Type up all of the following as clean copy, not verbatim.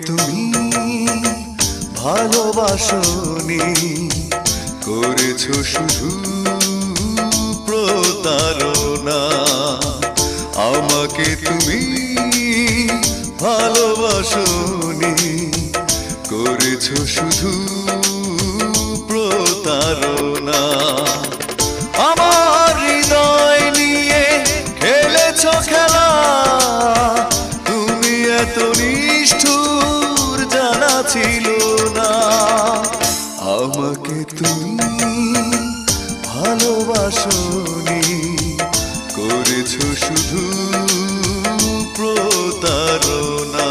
তুমি ভালোবাসনি, করেছো শুধু প্রতারণা। আমাকে তুমি ভালোবাসনি, করেছো শুধু প্রতারণা। আমার হৃদয় নিয়ে খেলেছো খেলা, তুমি এত নিষ্ঠুর জানা ছিল না। আমাকে তুমি ভালোবাসনি, করেছো শুধু প্রতারণা।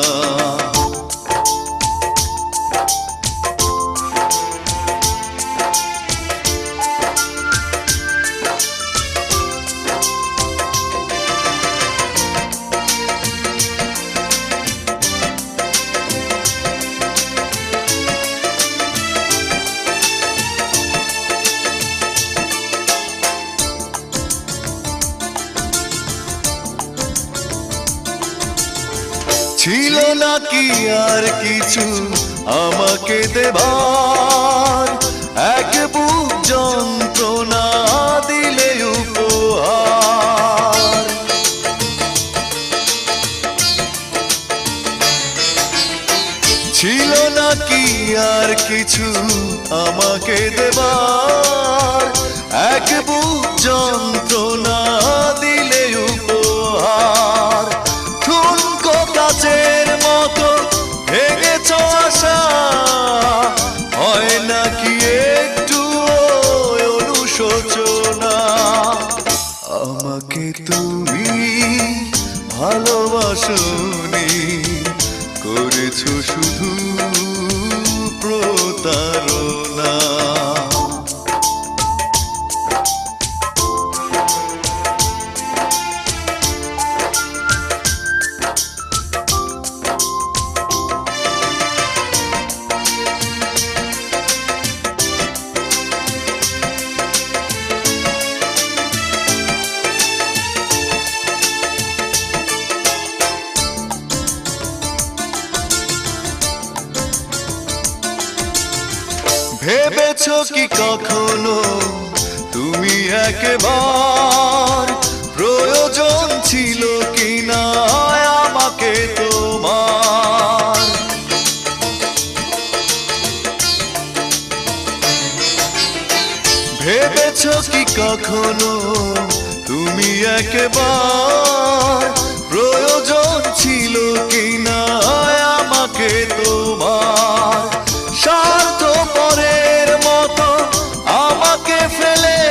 ছিল নাকি আর কিছু আমাকে দেবার, এক বুক যন্ত্রণা দিলে উপহার। ছিল নাকি আর কিছু আমাকে দেবার, এক বুক যন্ত্রণা দিলে উপহার। কাচের মতো ভেঙেছ আশা, হয় নাকি একটু অনুশোচনা। আমাকে তুমি ভালোবাসনি, করেছো শুধু প্রতারণা। ভেবেছো কি কখনো তুমি একবার, প্রয়োজন ছিল কিনা আমাকে তোমার? ভেবেছো কি কখনো তুমি একবার, প্রয়োজন ছিল কিনা আমাকে তোমার? স্বার্থপরের মতো আমাকে ফেলে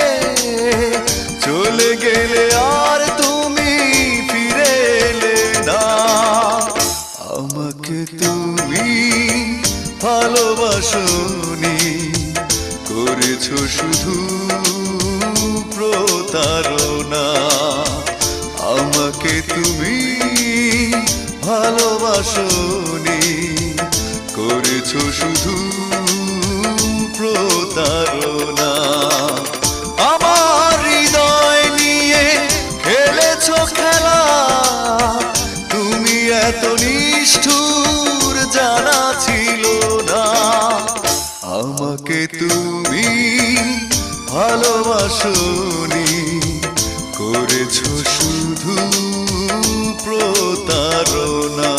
চলে গেলে আর তুমি ফিরে এলে না। আমাকে তুমি ভালোবাসনি, করেছো শুধু প্রতারণা। আমাকে তুমি ভালোবাসনি, করেছো শুধু প্রতারণা। আমার হৃদয় নিয়ে খেলেছো খেলা, তুমি এত নিষ্ঠুর জানা ছিল না। আমাকে তুমি ভালোবাসনি, করেছো শুধু প্রতারণা।